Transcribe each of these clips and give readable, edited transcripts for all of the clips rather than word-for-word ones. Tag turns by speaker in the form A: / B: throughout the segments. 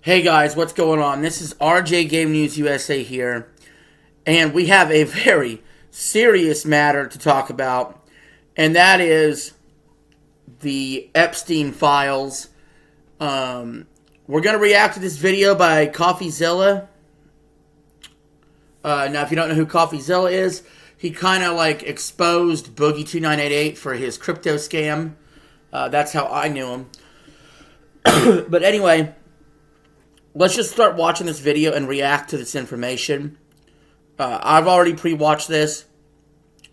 A: Hey guys, what's going on? This is RJ Game News USA here, and we have a very serious matter to talk about, and that is the Epstein files. We're going to react to this video by CoffeeZilla. Now, if you don't know who CoffeeZilla is, he kind of like exposed Boogie2988 for his crypto scam. That's how I knew him. But anyway, let's just start watching this video and react to this information. I've already pre-watched this.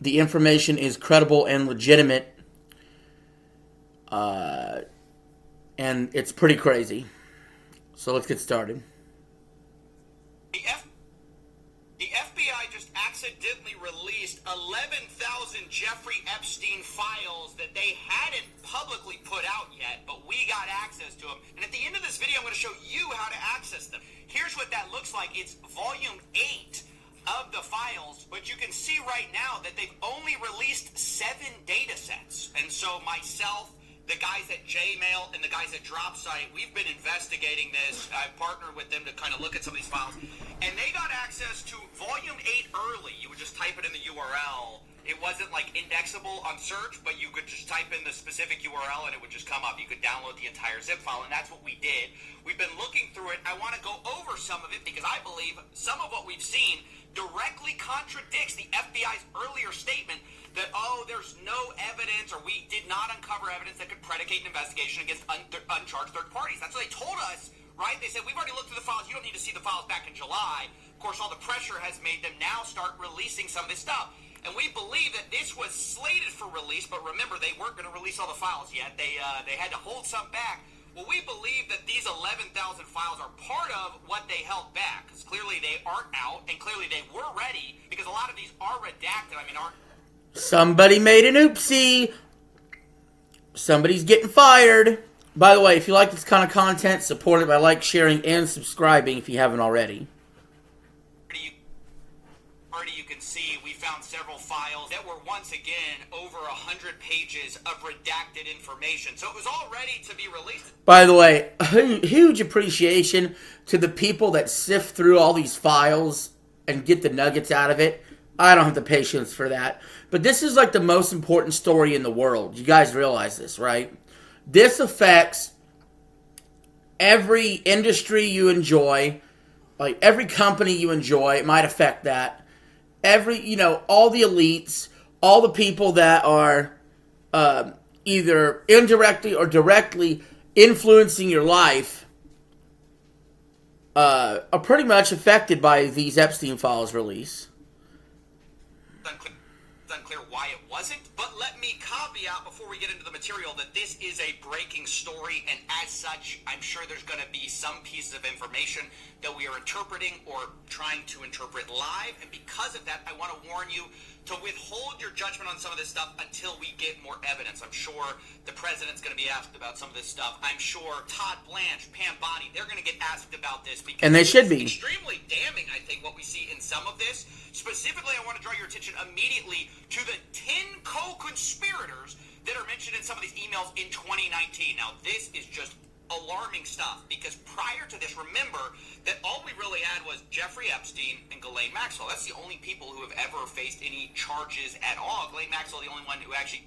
A: The information is credible and legitimate. And it's pretty crazy. So let's get started.
B: The FBI just accidentally released 11,000 Jeffrey Epstein files that they hadn't publicly put out yet, but we got access to them. And at the end of this video, I'm going to show you how to access them. Here's what that looks like. It's volume 8 of the files, but you can see right now that they've only released 7 data sets. And so myself, the guys at Jmail, and the guys at DropSite, we've been investigating this. I've partnered with them to kind of look at some of these files. And they got access to volume 8 early. You would just type it in the URL. It wasn't like indexable on search, but you could just type in the specific URL and it would just come up. You could download the entire zip file, and that's what we did. We've been looking through it. I want to go over some of it because I believe some of what we've seen directly contradicts the FBI's earlier statement that, oh, there's no evidence, or we did not uncover evidence that could predicate an investigation against uncharged third parties. That's what they told us, right? They said, we've already looked through the files. You don't need to see the files back in July. Of course, all the pressure has made them now start releasing some of this stuff. And we believe that this was slated for release, but remember, they weren't going to release all the files yet. They had to hold some back. Well, we believe that these 11,000 files are part of what they held back, because clearly they aren't out, and clearly they were ready, because a lot of these are redacted. I mean,
A: Somebody made an oopsie. Somebody's getting fired. By the way, if you like this kind of content, support it by like, sharing, and subscribing if you haven't already.
B: You can see we found several files that were once again over 100 pages of redacted information. So it was all ready to be released.
A: By the way, huge appreciation to the people that sift through all these files and get the nuggets out of it. I don't have the patience for that. But this is like the most important story in the world. You guys realize this, right? This affects every industry you enjoy, like every company you enjoy. It might affect that. All the elites, all the people that are either indirectly or directly influencing your life are pretty much affected by these Epstein files release.
B: It's unclear why it wasn't, but let me caveat before we get into the material that this is a breaking story, and as such, I'm sure there's going to be some pieces of information that we are interpreting or trying to interpret live, and because of that, I want to warn you to withhold your judgment on some of this stuff until we get more evidence. I'm sure the president's going to be asked about some of this stuff. I'm sure Todd Blanche, Pam Bondi, they're going to get asked about this because
A: and they should be.
B: Extremely damning, I think, what we see in some of this. Specifically, I want to draw your attention immediately to the 10 co-conspirators that are mentioned in some of these emails in 2019. Now, this is just alarming stuff because prior to this, remember that all we really had was Jeffrey Epstein and Ghislaine Maxwell. That's the only people who have ever faced any charges at all. Ghislaine Maxwell, the only one who actually...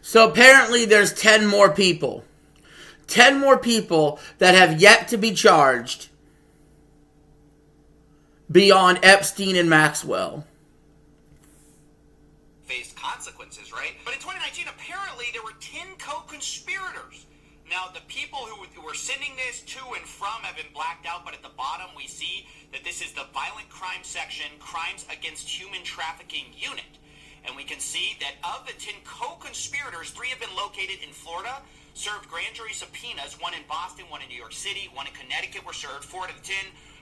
A: So apparently there's 10 more people. 10 more people that have yet to be charged beyond Epstein and Maxwell.
B: Faced consequences, right? But in 2019, apparently there were 10 co-conspirators. Now, the people who were sending this to and from have been blacked out, but at the bottom we see that this is the Violent Crime Section, Crimes Against Human Trafficking Unit. And we can see that of the 10 co-conspirators, 3 have been located in Florida, served grand jury subpoenas, 1 in Boston, 1 in New York City, 1 in Connecticut were served. 4 out of the 10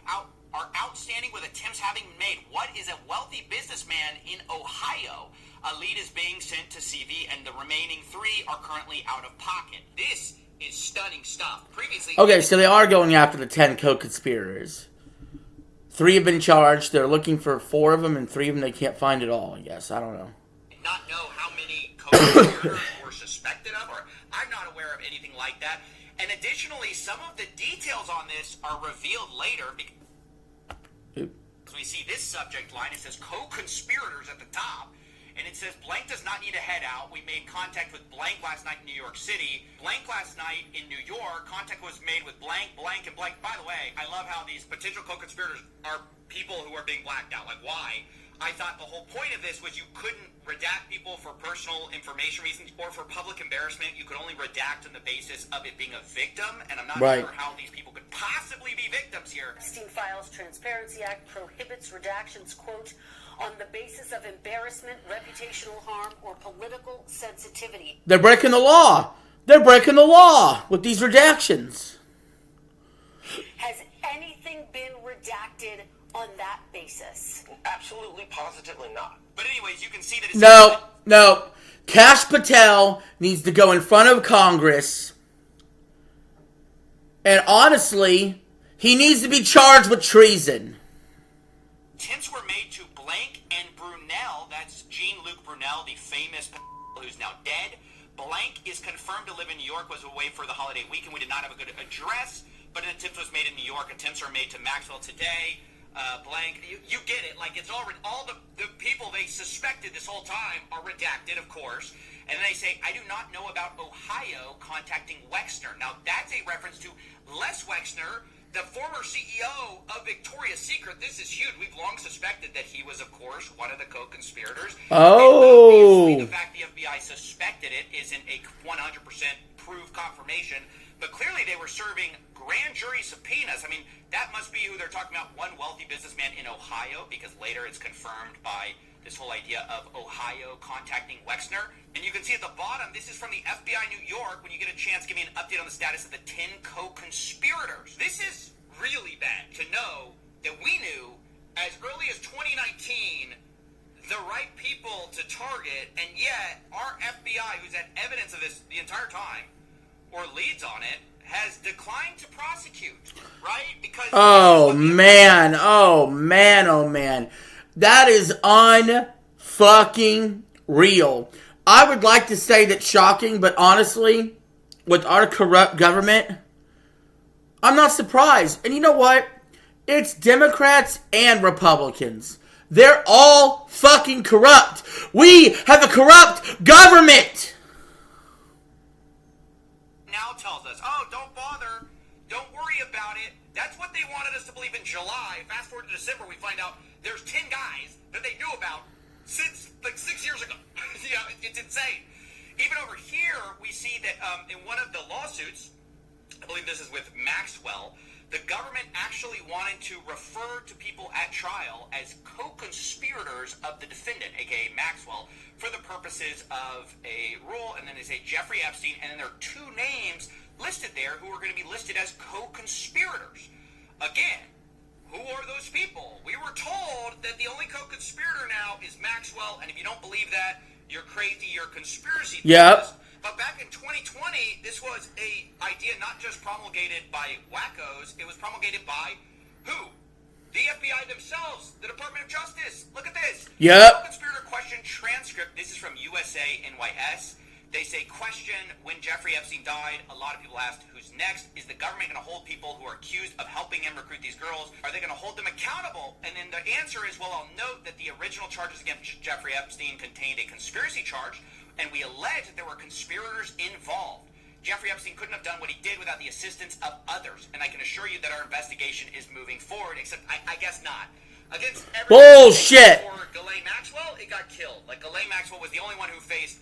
B: are outstanding with attempts having been made. What is a wealthy businessman in Ohio? A lead is being sent to CV, and the remaining 3 are currently out of pocket. This is stunning stuff. Previously,
A: okay, so they are going after the 10 co-conspirators. 3 have been charged. They're looking for 4 of them, and 3 of them they can't find at all, I guess. I don't know.
B: Not know how many co-conspirators were suspected of, or I'm not aware of anything like that. And additionally, some of the details on this are revealed later because we see this subject line. It says co-conspirators at the top. And it says, blank does not need to head out. We made contact with blank last night in New York City. Blank last night in New York. Contact was made with blank, blank, and blank. By the way, I love how these potential co-conspirators are people who are being blacked out. Like, why? I thought the whole point of this was you couldn't redact people for personal information reasons or for public embarrassment. You could only redact on the basis of it being a victim. And I'm not sure how these people could possibly be victims here.
C: Epstein Files Transparency Act prohibits redactions, quote, on the basis of embarrassment, reputational harm, or political sensitivity.
A: They're breaking the law. They're breaking the law with these redactions.
C: Has anything been redacted on that basis?
D: Absolutely, positively not.
B: But anyways, you can see that it's...
A: No. Kash Patel needs to go in front of Congress. And honestly, he needs to be charged with treason.
B: Attempts were made to Blank and Brunel. That's Jean-Luc Brunel, the famous who's now dead. Blank is confirmed to live in New York, was away for the holiday weekend. We did not have a good address, but an attempt was made in New York. Attempts are made to Maxwell today. Blank, you get it. Like, it's already, all the people they suspected this whole time are redacted, of course. And then they say, I do not know about Ohio contacting Wexner. Now, that's a reference to Les Wexner, the former CEO of Victoria's Secret. This is huge. We've long suspected that he was, of course, one of the co-conspirators.
A: Oh.
B: And obviously, the fact the FBI suspected it isn't a 100% proved confirmation. But clearly, they were serving grand jury subpoenas. I mean, that must be who they're talking about, one wealthy businessman in Ohio, because later it's confirmed by this whole idea of Ohio contacting Wexner. And you can see at the bottom, this is from the FBI New York. When you get a chance, give me an update on the status of the 10 co-conspirators. This is really bad to know that we knew as early as 2019 the right people to target, and yet our FBI, who's had evidence of this the entire time, or leads on it, has declined to prosecute, right? Because
A: Oh man. That is unfucking real. I would like to say that's shocking, but honestly, with our corrupt government, I'm not surprised. And you know what? It's Democrats and Republicans. They're all fucking corrupt. We have a corrupt government.
B: Now tells us, oh, don't bother, don't worry about it. That's what they wanted us to believe in July. Fast forward to December, we find out there's 10 guys that they knew about since like 6 years ago. It's insane. Even over here, we see that in one of the lawsuits, I believe this is with Maxwell, the government actually wanted to refer to people at trial as co-conspirators of the defendant, aka Maxwell, for the purposes of a rule. And then they say Jeffrey Epstein, and then there are two names listed there who are going to be listed as co-conspirators. Again, who are those people? We were told that the only co-conspirator now is Maxwell, and if you don't believe that, you're crazy, you're conspiracy theorist. But back in 2020, this was a idea not just promulgated by wackos, it was promulgated by who? The FBI themselves, the Department of Justice. Look at this. Co-conspirator question transcript. This is from USA NYS. They say, question, when Jeffrey Epstein died, a lot of people asked, who's next? Is the government going to hold people who are accused of helping him recruit these girls? Are they going to hold them accountable? And then the answer is, well, I'll note that the original charges against Jeffrey Epstein contained a conspiracy charge, and we allege that there were conspirators involved. Jeffrey Epstein couldn't have done what he did without the assistance of others, and I can assure you that our investigation is moving forward, except I guess not. Against
A: bullshit.
B: For Ghislaine Maxwell, it got killed. Like, Ghislaine Maxwell was the only one who faced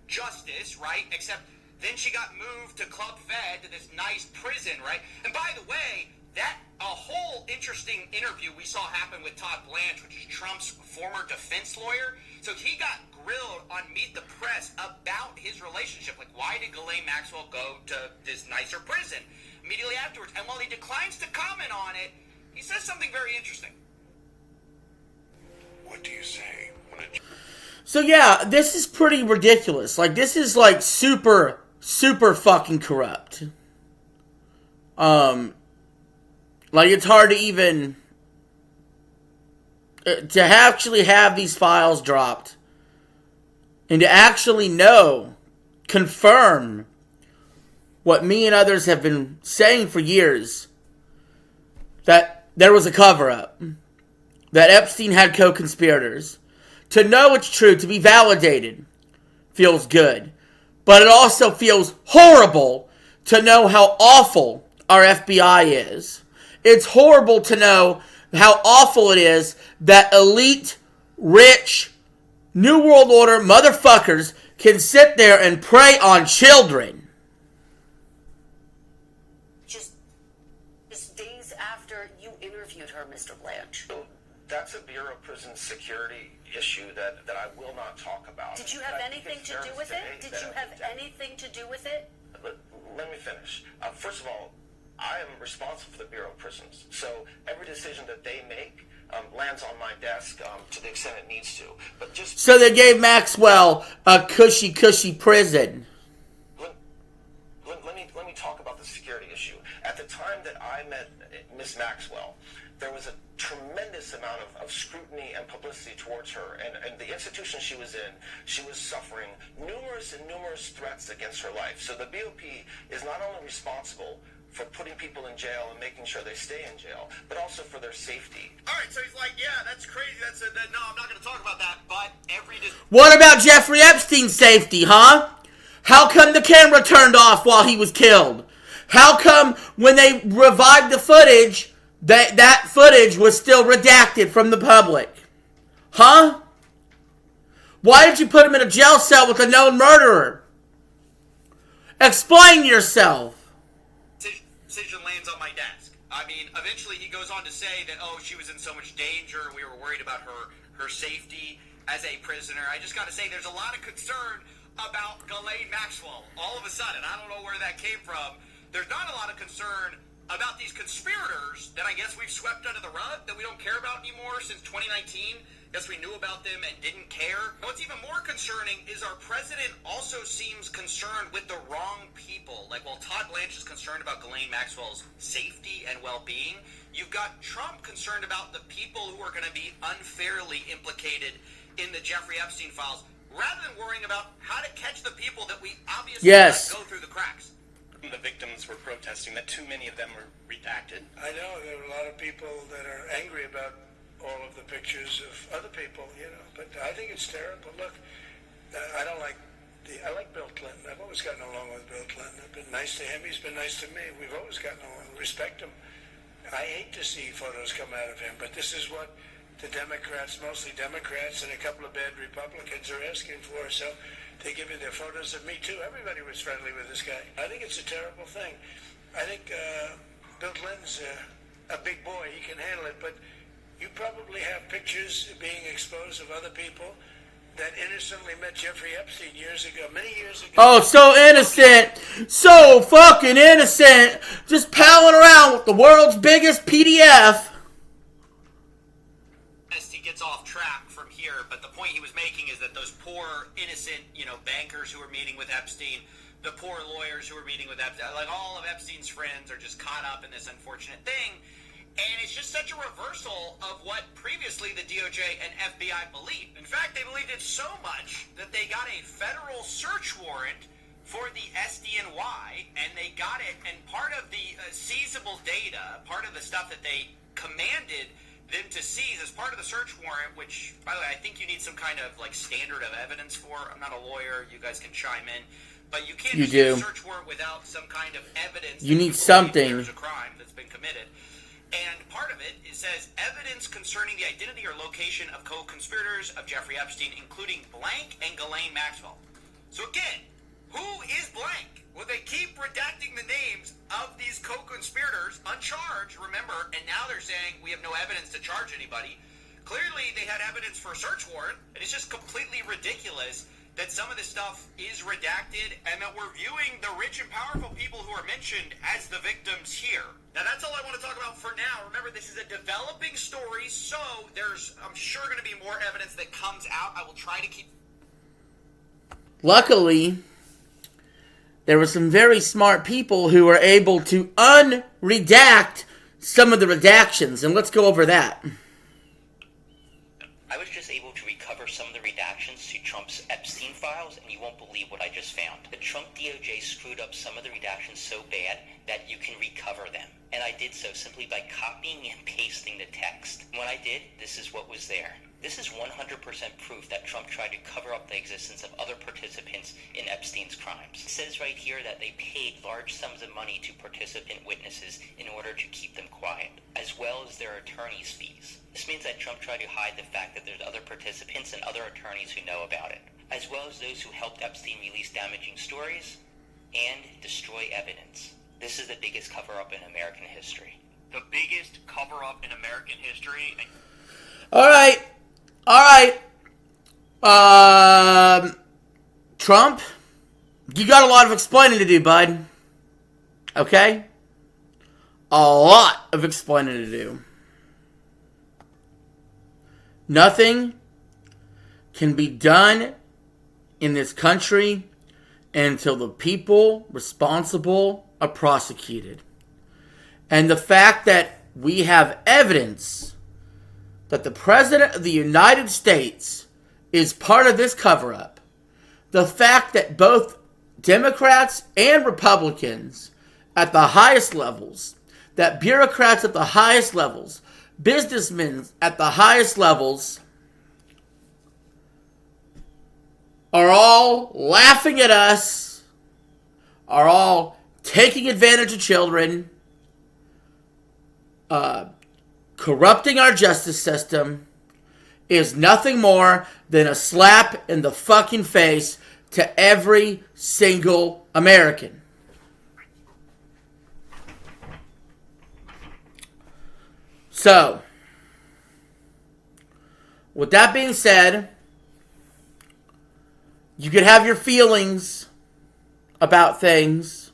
B: justice, right? Except then she got moved to Club Fed, to this nice prison, right? And by the way, that a whole interesting interview we saw happen with Todd Blanche, which is Trump's former defense lawyer. So he got grilled on Meet the Press about his relationship. Like, why did Ghislaine Maxwell go to this nicer prison immediately afterwards? And while he declines to comment on it, he says something very interesting.
D: What do you say?
A: So yeah, this is pretty ridiculous. Like, this is like super fucking corrupt. Like, it's hard to even to actually have these files dropped and to actually know, confirm what me and others have been saying for years, that there was a cover-up, that Epstein had co-conspirators. To know it's true, to be validated, feels good. But it also feels horrible to know how awful our FBI is. It's horrible to know how awful it is that elite, rich, New World Order motherfuckers can sit there and prey on children.
C: Just days after you interviewed her, Mr. Blanche.
D: So that's a Bureau of Prison Security issue that I will not talk about.
C: Did you have anything to do with it? Did you have anything to do with it?
D: Let me finish. First of all, I am responsible for the Bureau of Prisons. So every decision that they make lands on my desk to the extent it needs to. But just
A: So they gave Maxwell a cushy prison.
D: Let me talk about the security issue. At the time that I met Miss Maxwell, there was a tremendous amount of scrutiny and publicity towards her. And the institution she was in, she was suffering numerous threats against her life. So the BOP is not only responsible for putting people in jail and making sure they stay in jail, but also for their safety.
B: All right, so he's like, yeah, that's crazy. No, I'm not going to talk about that. But
A: What about Jeffrey Epstein's safety, huh? How come the camera turned off while he was killed? How come when they revived the footage, that footage was still redacted from the public? Huh? Why did you put him in a jail cell with a known murderer? Explain yourself.
B: decision lands on my desk. I mean, eventually he goes on to say that, oh, she was in so much danger. We were worried about her safety as a prisoner. I just got to say there's a lot of concern about Ghislaine Maxwell. All of a sudden, I don't know where that came from. There's not a lot of concern about these conspirators that I guess we've swept under the rug, that we don't care about anymore since 2019. Guess we knew about them and didn't care. What's even more concerning is our president also seems concerned with the wrong people. Like, while Todd Blanche is concerned about Ghislaine Maxwell's safety and well-being, you've got Trump concerned about the people who are going to be unfairly implicated in the Jeffrey Epstein files, rather than worrying about how to catch the people that we obviously let go through the cracks.
E: The victims were protesting that too many of them were redacted.
F: I know there are a lot of people that are angry about all of the pictures of other people, but I think it's terrible. Look, I like Bill Clinton. I've always gotten along with Bill Clinton. I've been nice to him. He's been nice to me. We've always gotten along. Respect him. I hate to see photos come out of him, but this is what the Democrats, mostly Democrats, and a couple of bad Republicans are asking for. So they give you their photos of me too. Everybody was friendly with this guy. I think it's a terrible thing. I think Bill Clinton's a big boy. He can handle it, but you probably have pictures being exposed of other people that innocently met Jeffrey Epstein many years ago.
A: Oh, so innocent. So fucking innocent. Just palling around with the world's biggest PDF.
B: He gets off track from here, but the point he was making is that those poor, innocent, bankers who were meeting with Epstein, the poor lawyers who were meeting with Epstein, like all of Epstein's friends are just caught up in this unfortunate thing. And it's just such a reversal of what previously the DOJ and FBI believed. In fact, they believed it so much that they got a federal search warrant for the SDNY, and they got it, and part of the seizable data, part of the stuff that they commanded them to seize as part of the search warrant, which, by the way, I think you need some kind of standard of evidence for. I'm not a lawyer. You guys can chime in. But you can't just use a search warrant without some kind of evidence.
A: You need something.
B: There's a crime that's been committed. And part of it says evidence concerning the identity or location of co-conspirators of Jeffrey Epstein, including Blank and Ghislaine Maxwell. So again, who is Blank? Well, they keep redacting the names of these co-conspirators uncharged, remember, and now they're saying we have no evidence to charge anybody. Clearly, they had evidence for a search warrant, and it's just completely ridiculous that some of this stuff is redacted and that we're viewing the rich and powerful people who are mentioned as the victims here. Now, that's all I want to talk about for now. Remember, this is a developing story, so there's, I'm sure, going to be more evidence that comes out. I will try to keep...
A: Luckily, there were some very smart people who were able to unredact some of the redactions, and let's go over that.
G: I was just able to recover some of the redactions to Trump's Epstein files, and you won't believe what I just found. Trump DOJ screwed up some of the redactions so bad that you can recover them. And I did so simply by copying and pasting the text. When I did, this is what was there. This is 100% proof that Trump tried to cover up the existence of other participants in Epstein's crimes. It says right here that they paid large sums of money to participant witnesses in order to keep them quiet, as well as their attorney's fees. This means that Trump tried to hide the fact that there's other participants and other attorneys who know about it, as well as those who helped Epstein release damaging stories and destroy evidence. This is the biggest cover-up in American history.
B: The biggest cover-up in American history.
A: All right. Trump, you got a lot of explaining to do, bud. Okay? A lot of explaining to do. Nothing can be done in this country until the people responsible are prosecuted. And the fact that we have evidence that the President of the United States is part of this cover-up, the fact that both Democrats and Republicans at the highest levels, that bureaucrats at the highest levels, businessmen at the highest levels are all laughing at us, are all taking advantage of children, corrupting our justice system, is nothing more than a slap in the fucking face to every single American. So, with that being said, you could have your feelings about things,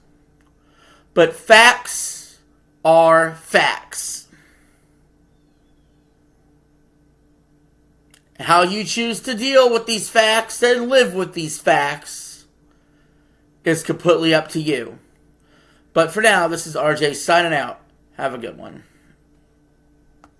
A: but facts are facts. How you choose to deal with these facts and live with these facts is completely up to you. But for now, this is RJ signing out. Have a good one.